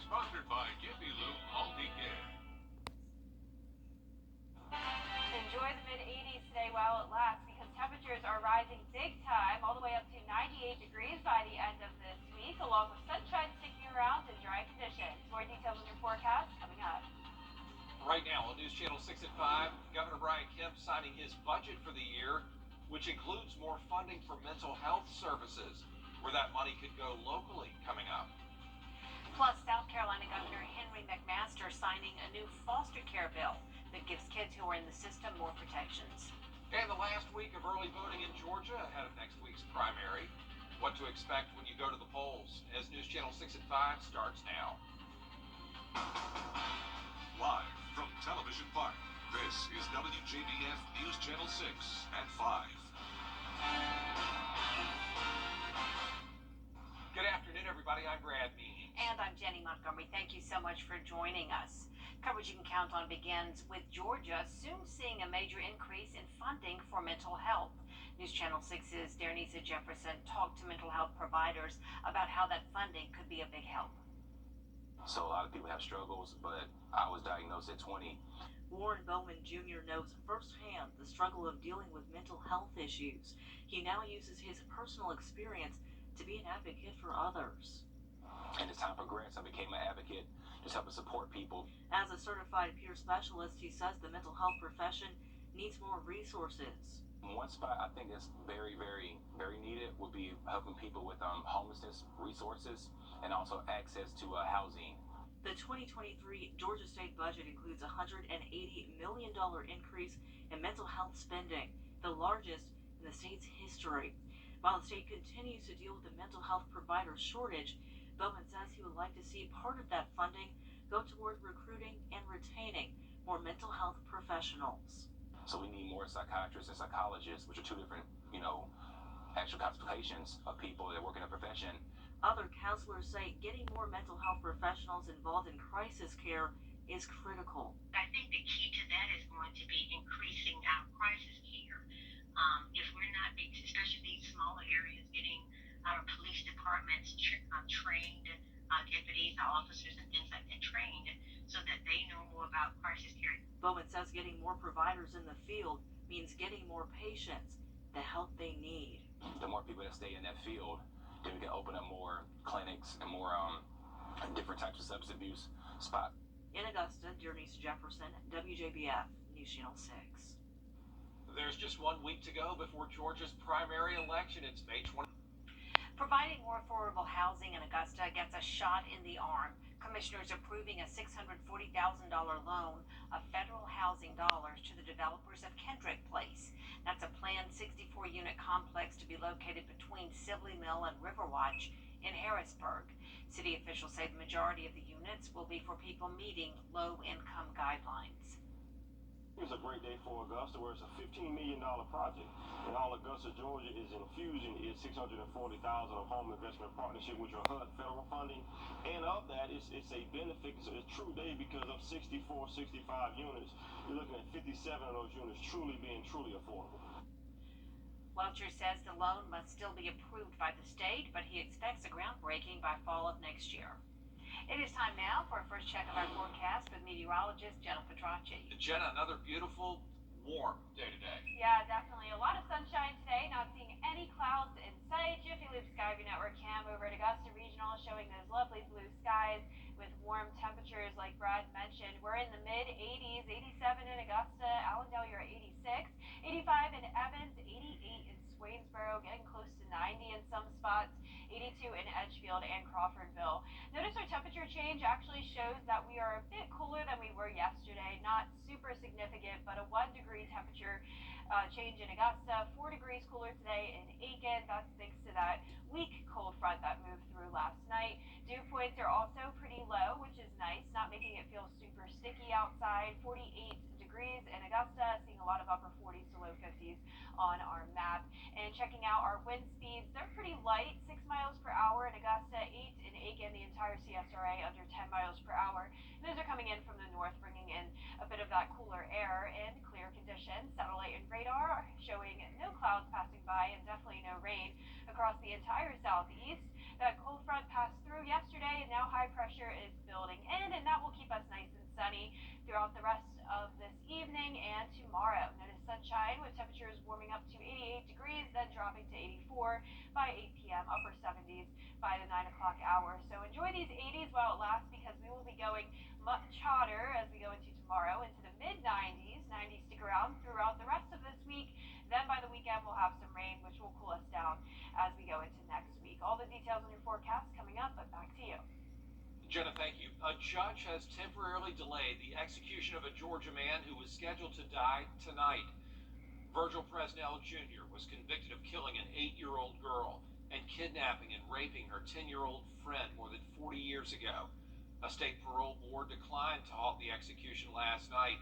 Sponsored by Wjbf Multi-Care. Enjoy the mid-80s today while it lasts, because temperatures are rising big time, all the way up to 98 degrees by the end of this week, along with sunshine sticking around and dry conditions. More details on your forecast coming up. Right now on News Channel 6 at 5, Governor Brian Kemp signing his budget for the year, which includes more funding for mental health services, where that money could go locally coming up. Plus, South Carolina Governor Henry McMaster signing a new foster care bill that gives kids who are in the system more protections. And the last week of early voting in Georgia ahead of next week's primary. What to expect when you go to the polls, as News Channel 6 at 5 starts now. Live from Television Park, this is WJBF News Channel 6 at 5. Good afternoon, everybody. I'm Brad Means. And I'm Jenny Montgomery. Thank you so much for joining us. Coverage you can count on begins with Georgia soon seeing a major increase in funding for mental health. News Channel 6's Darnisa Jefferson talked to mental health providers about how that funding could be a big help. So a lot of people have struggles, but I was diagnosed at 20. Warren Bowman Jr. knows firsthand the struggle of dealing with mental health issues. He now uses his personal experience to be an advocate for others. And as time progressed, I became an advocate, just helping support people. As a certified peer specialist, he says the mental health profession needs more resources. One spot I think that's very, very, very needed would be helping people with homelessness resources and also access to housing. The 2023 Georgia state budget includes a $180 million increase in mental health spending, the largest in the state's history. While the state continues to deal with the mental health provider shortage, Bowman says he would like to see part of that funding go toward recruiting and retaining more mental health professionals. So we need more psychiatrists and psychologists, which are two different, actual classifications of people that work in a profession. Other counselors say getting more mental health professionals involved in crisis care is critical. I think the key to that is going to be increasing our crisis care. If we're not, especially these smaller areas, getting our police departments trained, deputies, our officers, and things like that trained so that they know more about crisis care. Bowman says getting more providers in the field means getting more patients the help they need. The more people that stay in that field, then we can open up more clinics and more different types of substance abuse spots. In Augusta, Darnisa Jefferson, WJBF News Channel 6. There's just 1 week to go before Georgia's primary election. It's May 20th. Providing more affordable housing in Augusta gets a shot in the arm. Commissioners approving a $640,000 loan of federal housing dollars to the developers of Kendrick Place. That's a planned 64-unit complex to be located between Sibley Mill and Riverwatch in Harrisburg. City officials say the majority of the units will be for people meeting low-income guidelines. It's a great day for Augusta, where it's a $15 million project. And all Augusta, Georgia is infusing is $640,000 of home investment partnership with your HUD federal funding. And of that, it's a benefit, it's a true day because of 64, 65 units. You're looking at 57 of those units being truly affordable. Welcher says the loan must still be approved by the state, but he expects a groundbreaking by fall of next year. It is time now for a first check of our forecast with meteorologist Jenna Petracci. Jenna, another beautiful, warm day today. Yeah, definitely. A lot of sunshine today. Not seeing any clouds in sight. Jiffy Lube Skyview Network cam over at Augusta Regional showing those lovely blue skies with warm temperatures like Brad mentioned. We're in the mid-80s, 87 in Augusta. Allendale, you're at 86. 85 in Evans, 88 in Swainsboro, getting close to 90 in some spots. 82 in Edgefield and Crawfordville. Notice our temperature change actually shows that we are a bit cooler than we were yesterday. Not super significant, but a 1 degree temperature change in Augusta. 4 degrees cooler today in Aiken. That's thanks to that weak cold front that moved through last night. Dew points are also pretty low, which is nice, not making it feel super sticky outside. 48 degrees in Augusta, seeing a lot of upper 40s to low 50s on our map. And checking out our wind speeds, they're pretty light, 6 miles per hour in Augusta, 8 in Aiken, the entire CSRA under 10 miles per hour. And those are coming in from the north, bringing in a bit of that cooler air and clear conditions. Satellite and radar showing no clouds passing by and definitely no rain across the entire southeast. That cold front passed through yesterday, and now high pressure is building. 70s by the 9 o'clock hour. So enjoy these 80s while it lasts, because we will be going much hotter as we go into tomorrow, into the mid-90s. 90s stick around throughout the rest of this week. Then by the weekend, we'll have some rain, which will cool us down as we go into next week. All the details on your forecast coming up, but back to you. Jenna, thank you. A judge has temporarily delayed the execution of a Georgia man who was scheduled to die tonight. Virgil Presnell Jr. was convicted of killing an 8-year-old girl and kidnapping and raping her 10-year-old friend more than 40 years ago. A state parole board declined to halt the execution last night.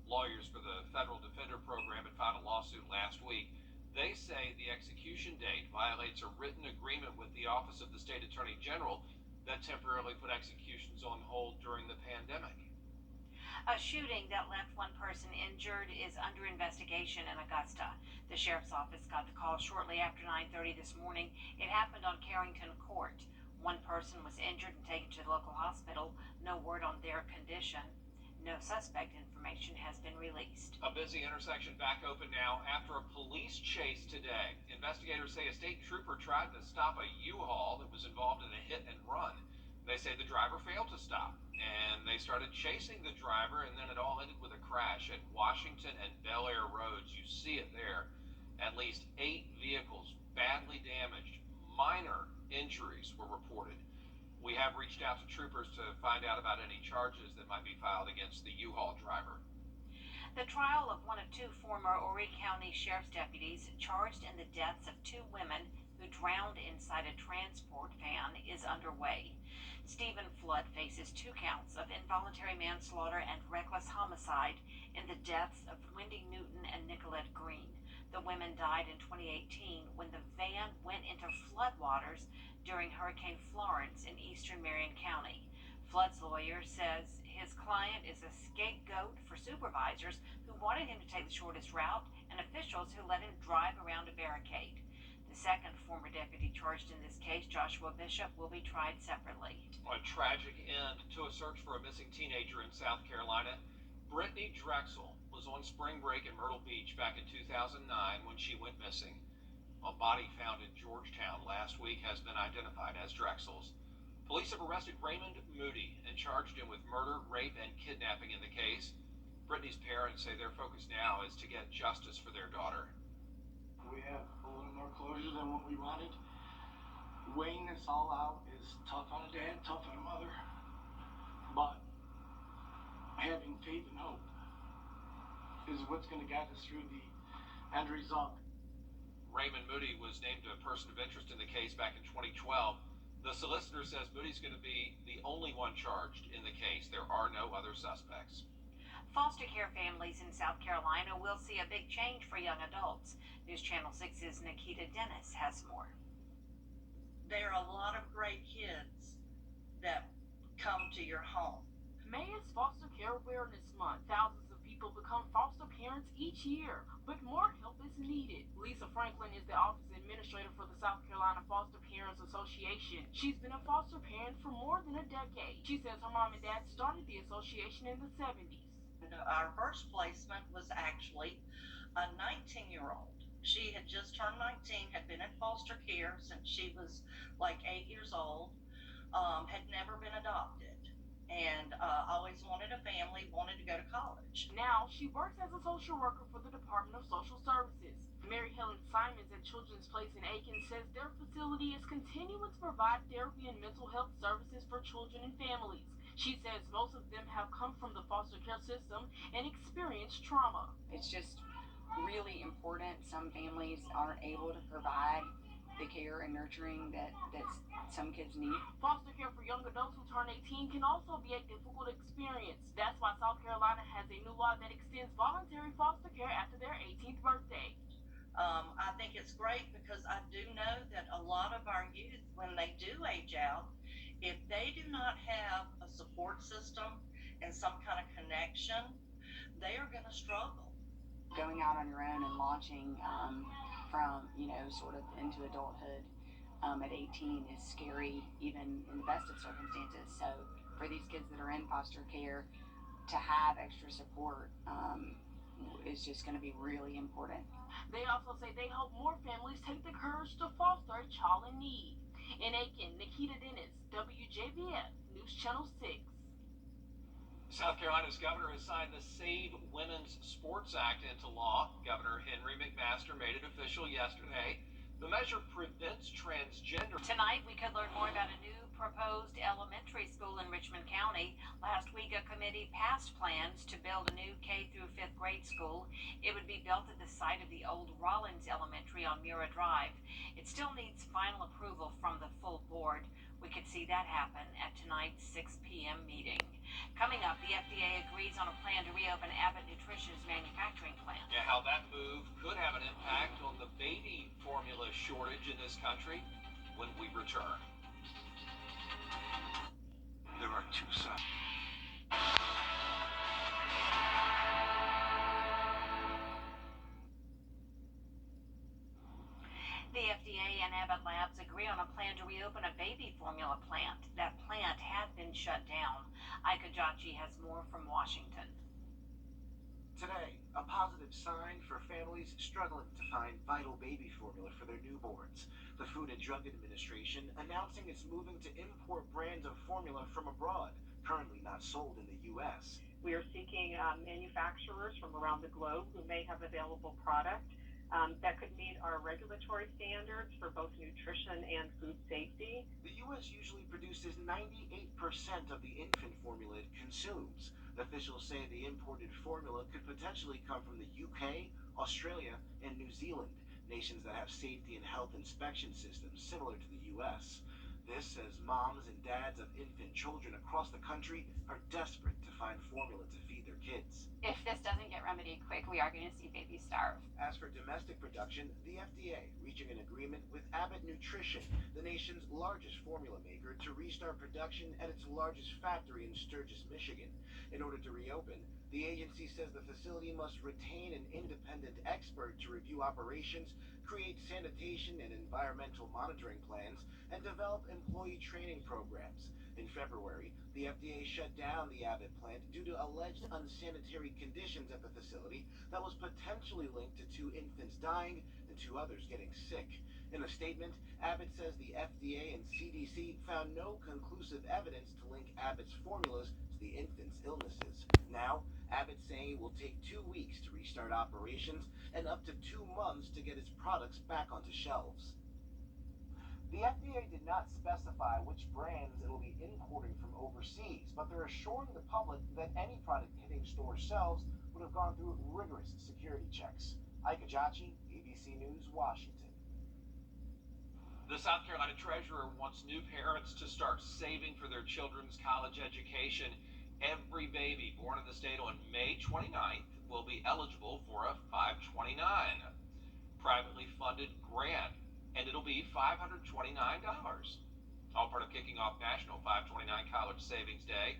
Lawyers for the Federal Defender Program had filed a lawsuit last week. They say the execution date violates a written agreement with the Office of the State Attorney General that temporarily put executions on hold during the pandemic. A shooting that left one person injured is under investigation in Augusta. The sheriff's office got the call shortly after 9:30 this morning. It happened on Carrington Court. One person was injured and taken to the local hospital. No word on their condition. No suspect information has been released. A busy intersection back open now after a police chase today. Investigators say a state trooper tried to stop a U-Haul that was involved in a hit and run. They say the driver failed to stop, and they started chasing the driver, and then it all ended with a crash at Washington and Bel Air roads. You see it there. At least 8 vehicles badly damaged. Minor injuries were reported. We have reached out to troopers to find out about any charges that might be filed against the U-Haul driver. The trial of one of 2 former Horry County Sheriff's deputies charged in the deaths of 2 women who drowned inside a transport van is underway. Stephen Flood faces 2 counts of involuntary manslaughter and reckless homicide in the deaths of Wendy Newton and Nicolette Green. The women died in 2018 when the van went into floodwaters during Hurricane Florence in eastern Marion County. Flood's lawyer says his client is a scapegoat for supervisors who wanted him to take the shortest route and officials who let him drive around a barricade. The second former deputy charged in this case, Joshua Bishop, will be tried separately. A tragic end to a search for a missing teenager in South Carolina. Brittany Drexel was on spring break in Myrtle Beach back in 2009 when she went missing. A body found in Georgetown last week has been identified as Drexel's. Police have arrested Raymond Moody and charged him with murder, rape, and kidnapping in the case. Brittany's parents say their focus now is to get justice for their daughter. We have a little more closure than what we wanted. Weighing this all out is tough on a dad, tough on a mother, but having faith and hope is what's going to guide us through the end result. Raymond Moody was named a person of interest in the case back in 2012. The solicitor says Moody's going to be the only one charged in the case. There are no other suspects. Foster care families in South Carolina will see a big change for young adults. News Channel 6's Nikita Dennis has more. There are a lot of great kids that come to your home. May is Foster Care Awareness Month. Thousands of people become foster parents each year, but more help is needed. Lisa Franklin is the office administrator for the South Carolina Foster Parents Association. She's been a foster parent for more than a decade. She says her mom and dad started the association in the 70s. Our first placement was actually a 19-year-old. She had just turned 19, had been in foster care since she was like 8 years old, had never been adopted, and always wanted a family, wanted to go to college. Now she works as a social worker for the Department of Social Services. Mary Helen Simons at Children's Place in Aiken says their facility is continuing to provide therapy and mental health services for children and families. She says most of them have come from the foster care system and experienced trauma. It's just really important. Some families aren't able to provide the care and nurturing that some kids need. Foster care for young adults who turn 18 can also be a difficult experience. That's why South Carolina has a new law that extends voluntary foster care after their 18th birthday. I think it's great because I do know that a lot of our youth, when they do age out, if they do not have a support system and some kind of connection, they are going to struggle. Going out on your own and launching from, sort of into adulthood at 18 is scary, even in the best of circumstances. So for these kids that are in foster care, to have extra support is just going to be really important. They also say they hope more families take the courage to foster a child in need. In Aiken, Nikita Dennis, WJBF News Channel 6. South Carolina's governor has signed the Save Women's Sports Act into law. Governor Henry McMaster made it official yesterday. The measure prevents transgender. Tonight, we could learn more about a new proposed elementary school in Richmond County. Last week, a committee passed plans to build a new K through 5th grade school. It would be built at the site of the old Rollins Elementary on Mura Drive. It still needs final approval from the full board. We could see that happen at tonight's 6 p.m. meeting. Coming up, the FDA agrees on a plan to reopen Abbott Nutrition's manufacturing plant. Yeah, how that move could have an impact on the baby formula shortage in this country when we return. There are two sides. The FDA and Abbott Labs agree on a plan to reopen a baby formula plant. That plant had been shut down. Ika Jachi has more from Washington. Today, a positive sign for families struggling to find vital baby formula for their newborns. The Food and Drug Administration announcing it's moving to import brands of formula from abroad, currently not sold in the U.S. We are seeking manufacturers from around the globe who may have available product that could meet our regulatory standards for both nutrition and food safety. The U.S. usually produces 98% of the infant formula it consumes. Officials say the imported formula could potentially come from the UK, Australia, and New Zealand, nations that have safety and health inspection systems similar to the U.S. This as moms and dads of infant children across the country are desperate to find formula to feed their kids. If this doesn't get remedied quick, we are going to see babies starve. As for domestic production, the FDA reaching an agreement with Abbott Nutrition, the nation's largest formula maker, to restart production at its largest factory in Sturgis, Michigan. In order to reopen, the agency says the facility must retain an independent expert to review operations, create sanitation and environmental monitoring plans, and develop employee training programs. In February, the FDA shut down the Abbott plant due to alleged unsanitary conditions at the facility that was potentially linked to 2 infants dying and 2 others getting sick. In a statement, Abbott says the FDA and CDC found no conclusive evidence to link Abbott's formulas to the infants' illnesses. Now, Abbott's saying it will take 2 weeks to restart operations and up to 2 months to get its products back onto shelves. The FDA did not specify which brands it will be importing from overseas, but they're assuring the public that any product hitting store shelves would have gone through rigorous security checks. Ika Jachi, ABC News, Washington. The South Carolina Treasurer wants new parents to start saving for their children's college education. Every baby born in the state on May 29th will be eligible for a 529 privately funded grant, and it'll be $529. All part of kicking off National 529 College Savings Day.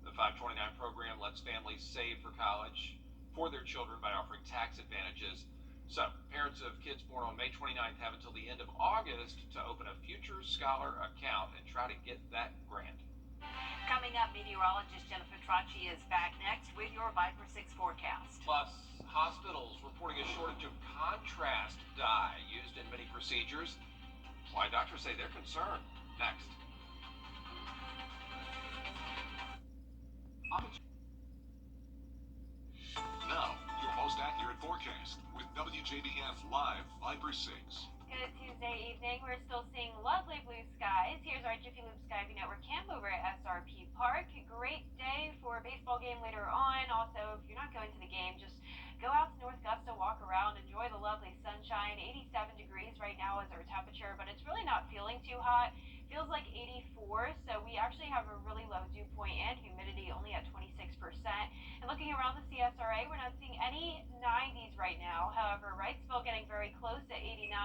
The 529 program lets families save for college for their children by offering tax advantages. So, parents of kids born on May 29th have until the end of August to open a Future Scholar account and try to get that grant. Coming up, meteorologist Jennifer Tracci is back next with your Viper 6 forecast. Plus, hospitals reporting a shortage of contrast dye used in many procedures. Why doctors say they're concerned. Next. Now, your most accurate forecast with WJBF Live Viper 6. Good Tuesday evening. We're still seeing lovely blue skies. Here's our Jiffy Lube Skyview Network camp over at SRP Park. Great day for a baseball game later on. Also, if you're not going to the game, just go out to North Augusta, walk around, enjoy the lovely sunshine. 87 degrees right now is our temperature, but it's really not feeling too hot. Feels like 84, so we actually have a really low dew point and humidity only at 26%. And looking around the CSRA, we're not seeing any 90s right now. However, Wrightsville getting very close at 89,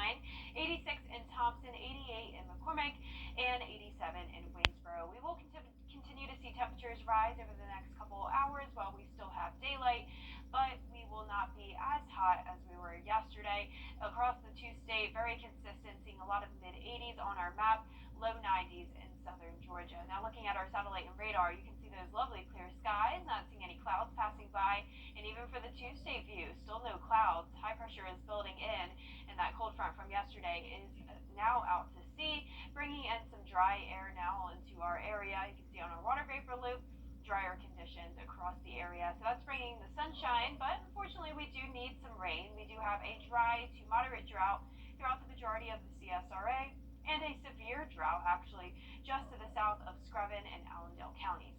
86 in Thompson, 88 in McCormick, and 87 in Waynesboro. We will continue to see temperatures rise over the next couple hours while we still have daylight, but we will not be as hot as we were yesterday. Across the 2-state, very consistent, seeing a lot of mid-80s on our map, low 90s in southern Georgia. Now looking at our satellite and radar, you can see those lovely clear skies, not seeing any clouds passing by, and even for the 2-state view, still no clouds. High pressure is building in, and that cold front from yesterday is now out to sea, bringing in some dry air now into our area. You can see on our water vapor loop, drier conditions across the area. So that's bringing the sunshine, but unfortunately we do need some rain. We do have a dry to moderate drought throughout the majority of the CSRA and a severe drought actually just to the south of Screven and Allendale counties.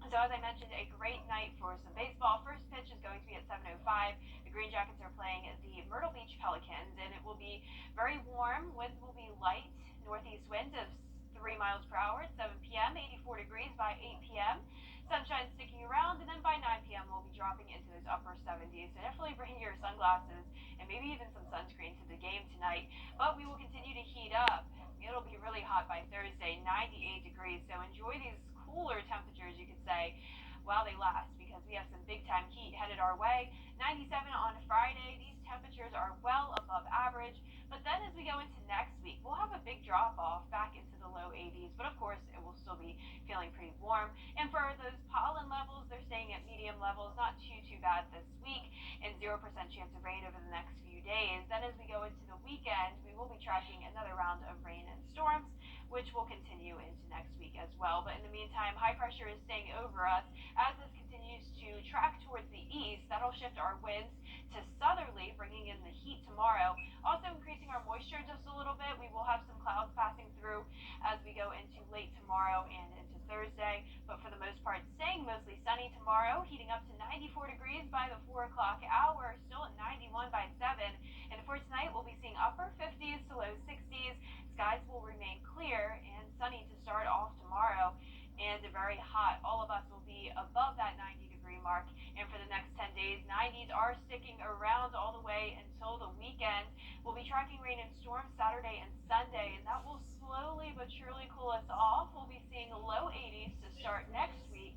So as I mentioned, a great night for some baseball. First pitch is going to be at 7:05. The Green Jackets are playing the Myrtle Beach Pelicans, and it will be very warm. Winds will be light, northeast winds of 3 miles per hour at 7 p.m., 84 degrees by 8 p.m. Sunshine sticking around, and then by 9 p.m. we'll be dropping into those upper 70s. So definitely bring your sunglasses and maybe even some sunscreen to the game tonight. But we will continue to heat up. It'll be really hot by Thursday, 98 degrees. So enjoy these cooler temperatures, you could say, while they last, because we have some big time heat headed our way. 97 on Friday. These temperatures are well above average. But then as we go into next week, we'll have a big drop off back into the low 80s. But of course, it will still be feeling pretty warm. And for those pollen levels, they're staying at medium levels, not too bad this week, and 0% chance of rain over the next few days. Then as we go into the weekend, we will be tracking another round of rain and storms, which will continue into next week as well. But in the meantime, high pressure is staying over us. As this continues to track towards the east, that'll shift our winds to southerly, bringing in the heat tomorrow. Also increasing our moisture just a little bit. We will have some clouds passing through as we go into late tomorrow and into Thursday. But for the most part, staying mostly sunny tomorrow, heating up to 94 degrees by the 4 o'clock hour, still at 91 by 7. And for tonight, we'll be seeing upper 50s to low 60s. Skies will remain clear and sunny to start off tomorrow, and very hot. All of us will be above that 90-degree mark, and for the next 10 days, 90s are sticking around all the way until the weekend. We'll be tracking rain and storms Saturday and Sunday, and that will slowly but surely cool us off. We'll be seeing low 80s to start next week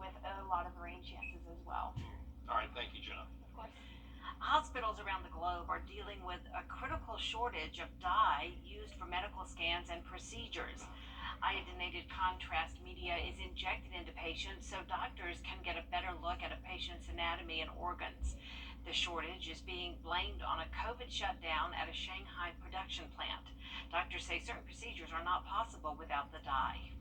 with a lot of rain chances as well. All right, thank you, Jenna. Of course. Hospitals around the globe are dealing with a critical shortage of dye used for medical scans and procedures. Iodinated contrast media is injected into patients so doctors can get a better look at a patient's anatomy and organs. The shortage is being blamed on a COVID shutdown at a Shanghai production plant. Doctors say certain procedures are not possible without the dye.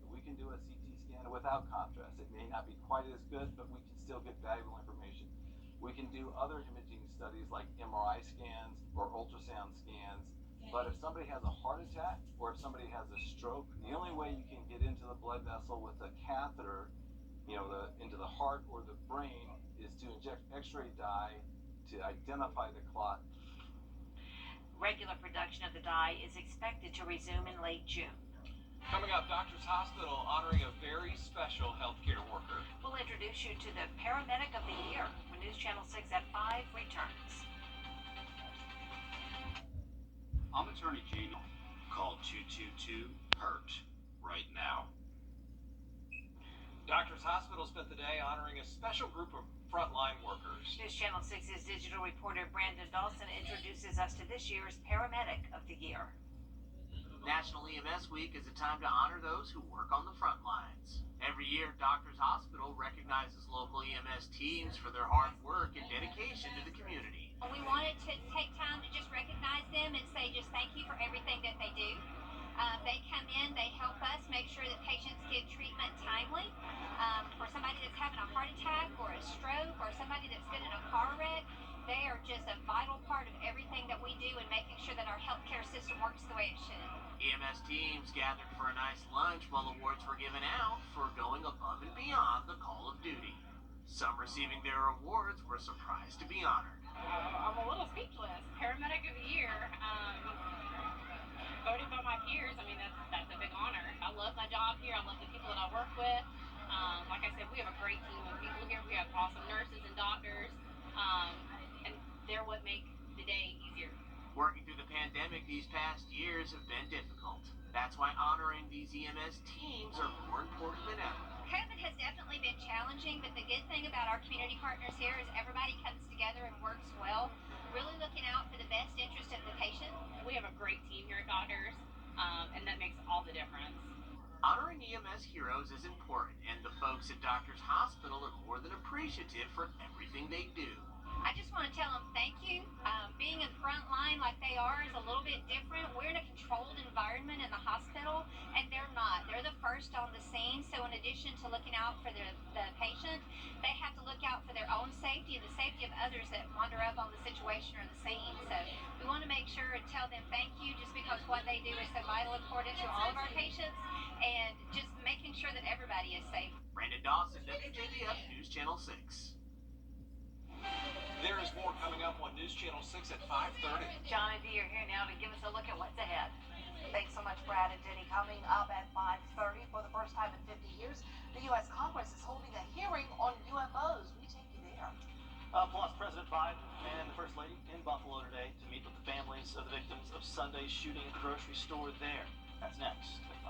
We can do a CT scan without contrast. It may not be quite as good, but we can still get valuable information. We can do other imaging studies like MRI scans or ultrasound scans. But if somebody has a heart attack or if somebody has a stroke, the only way you can get into the blood vessel with a catheter, into the heart or the brain, is to inject X-ray dye to identify the clot. Regular production of the dye is expected to resume in late June. Coming up, Doctors Hospital honoring a very special healthcare worker. We'll introduce you to the Paramedic of the Year when News Channel 6 at 5 returns. I'm Attorney General. Call 222-HURT right now. Doctors Hospital spent the day honoring a special group of frontline workers. News Channel 6's digital reporter Brandon Dawson introduces us to this year's Paramedic of the Year. National EMS Week is a time to honor those who work on the front lines. Every year, Doctors Hospital recognizes local EMS teams for their hard work and dedication to the community. We wanted to take time to just recognize them and say just thank you for everything that they do. They come in, they help us make sure that patients get treatment timely. For somebody that's having a heart attack or a stroke or somebody that's been in a car wreck, they are just a vital part of everything that we do in making sure that our healthcare system works the way it should. EMS teams gathered for a nice lunch while awards were given out for going above and beyond the call of duty. Some receiving their awards were surprised to be honored. I'm a little speechless. Paramedic of the Year, voted by my peers. I mean, that's a big honor. I love my job here. I love the people that I work with. Like I said, we have a great team of people here. We have awesome nurses and doctors, and they're what make the day easier. Working through the pandemic these past years have been difficult. That's why honoring these EMS teams are more important than ever. COVID has definitely been challenging, but the good thing about our community partners here is everybody comes together and works well, really looking out for the best interest of the patient. We have a great team here at Doctors, and that makes all the difference. Honoring EMS heroes is important, and the folks at Doctors Hospital are more than appreciative for everything they do. I just want to tell them thank you. Being in the front line like they are is a little bit different. We're in a controlled environment in the hospital, and they're not. They're the first on the scene, so in addition to looking out for the patient, they have to look out for their own safety and the safety of others that wander up on the situation or the scene. So we want to make sure and tell them thank you just because what they do is so vital important to all of our patients, and just making sure that everybody is safe. Brandon Dawson, WJBF News Channel 6. There is more coming up on News Channel 6 at 5:30. John and Dee are here now to give us a look at what's ahead. Thanks so much, Brad and Denny. Coming up at 5:30, for the first time in 50 years, the U.S. Congress is holding a hearing on UFOs. We take you there. Plus, President Biden and the First Lady in Buffalo today to meet with the families of the victims of Sunday's shooting at the grocery store there. That's next at